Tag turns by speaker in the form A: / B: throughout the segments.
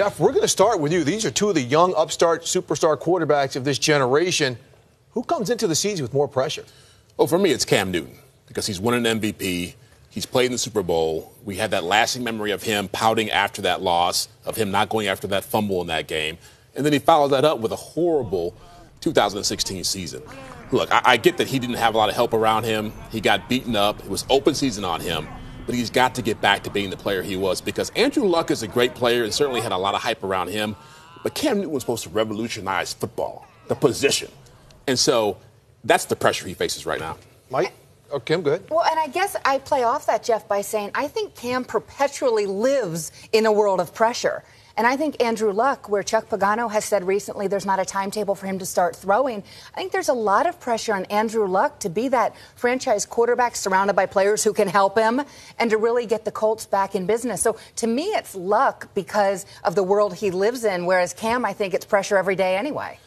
A: Jeff, we're going to start with you. These are two of the young upstart superstar quarterbacks of this generation. Who comes into the season with more pressure?
B: Well, for me, it's Cam Newton because he's won an MVP. He's played in the Super Bowl. We had that lasting memory of him pouting after that loss, of him not going after that fumble in that game. And then he followed that up with a horrible 2016 season. Look, I get that he didn't have a lot of help around him. He got beaten up. It was open season on him. But he's got to get back to being the player he was because Andrew Luck is a great player and certainly had a lot of hype around him. But Cam Newton was supposed to revolutionize football, the position. And so that's the pressure he faces right now.
A: Mike? Oh, Kim, go ahead.
C: Well, and I guess I play off that, Jeff, by saying I think Cam perpetually lives in a world of pressure. And I think Andrew Luck, where Chuck Pagano has said recently there's not a timetable for him to start throwing, I think there's a lot of pressure on Andrew Luck to be that franchise quarterback surrounded by players who can help him and to really get the Colts back in business. So to me, it's Luck because of the world he lives in, whereas Cam, I think it's pressure every day anyway.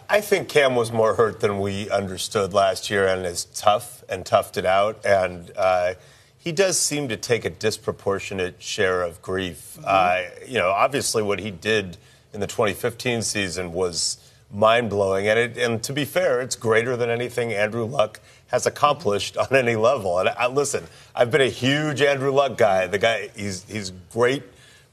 D: I think Cam was more hurt than we understood last year and is tough and toughed it out. And he does seem to take a disproportionate share of grief. Obviously what he did in the 2015 season was mind-blowing. And to be fair, it's greater than anything Andrew Luck has accomplished on any level. And listen, I've been a huge Andrew Luck guy. The guy, he's great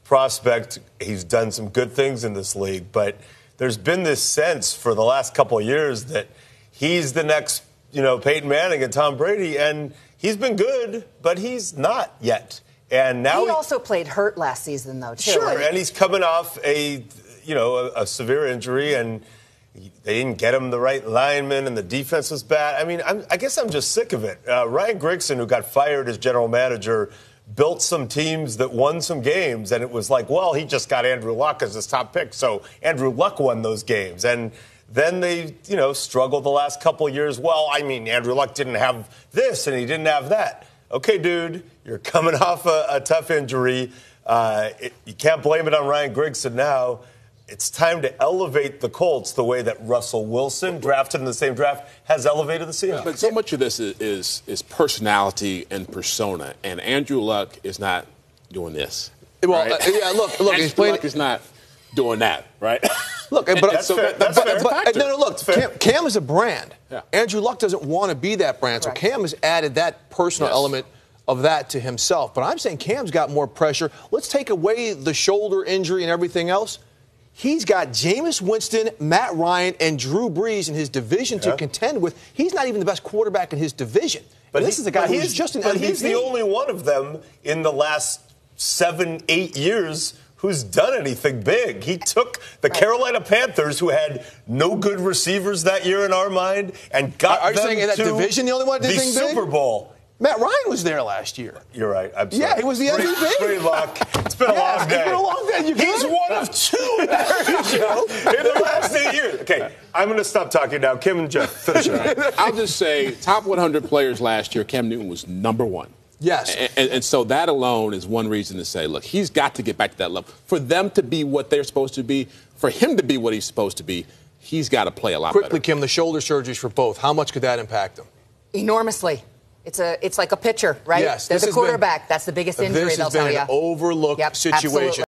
D: prospect. He's done some good things in this league. But there's been this sense for the last couple of years that he's the next, Peyton Manning and Tom Brady. And he's been good, but he's not yet. And now
C: he also played hurt last season, though, too.
D: Sure,
C: right?
D: And he's coming off a severe injury, and they didn't get him the right lineman, and the defense was bad. I mean, I guess I'm just sick of it. Ryan Grigson, who got fired as general manager, built some teams that won some games, and it was like, well, he just got Andrew Luck as his top pick, so Andrew Luck won those games. And then they, struggled the last couple of years. Well, I mean, Andrew Luck didn't have this and he didn't have that. Okay, dude, you're coming off a tough injury. You can't blame it on Ryan Grigson now. It's time to elevate the Colts the way that Russell Wilson, drafted in the same draft, has elevated the Seahawks.
B: But so much of this is personality and persona, and Andrew Luck is not doing this.
A: Well,
B: right?
A: Look,
B: Andrew Luck is not doing that, right?
A: Look,
D: Fair.
A: Cam is a brand.
B: Yeah.
A: Andrew Luck doesn't want to be that brand, so Cam has added that personal element of that to himself. But I'm saying Cam's got more pressure. Let's take away the shoulder injury and everything else. He's got Jameis Winston, Matt Ryan, and Drew Brees in his division to contend with. He's not even the best quarterback in his division. But this is a guy who's just an MVP.
D: But he's the only one of them in the last 7-8 years who's done anything big. He took the Carolina Panthers, who had no good receivers that year in our mind, and got
A: Are you
D: them
A: saying in that
D: to
A: division the only one that did
D: the
A: anything big?
D: Super Bowl.
A: Matt Ryan was there last year.
D: You're right. I'm sorry.
A: Yeah, he was the MVP.
D: Great luck. It's been a long day.
A: It's been a long day.
D: He's one of two in the last 8 years. Okay, I'm going to stop talking now. Kim and Jeff, finish it.
B: I'll just say, top 100 players last year, Cam Newton was number one.
A: Yes.
B: And so that alone is one reason to say, look, he's got to get back to that level. For them to be what they're supposed to be, for him to be what he's supposed to be, he's got to play a lot better.
A: Quickly, Kim, the shoulder surgeries for both. How much could that impact them?
C: Enormously. It's like a pitcher, right?
A: Yes.
C: There's a quarterback. That's the biggest injury, they'll tell you.
A: This has been an overlooked situation.
C: Absolutely.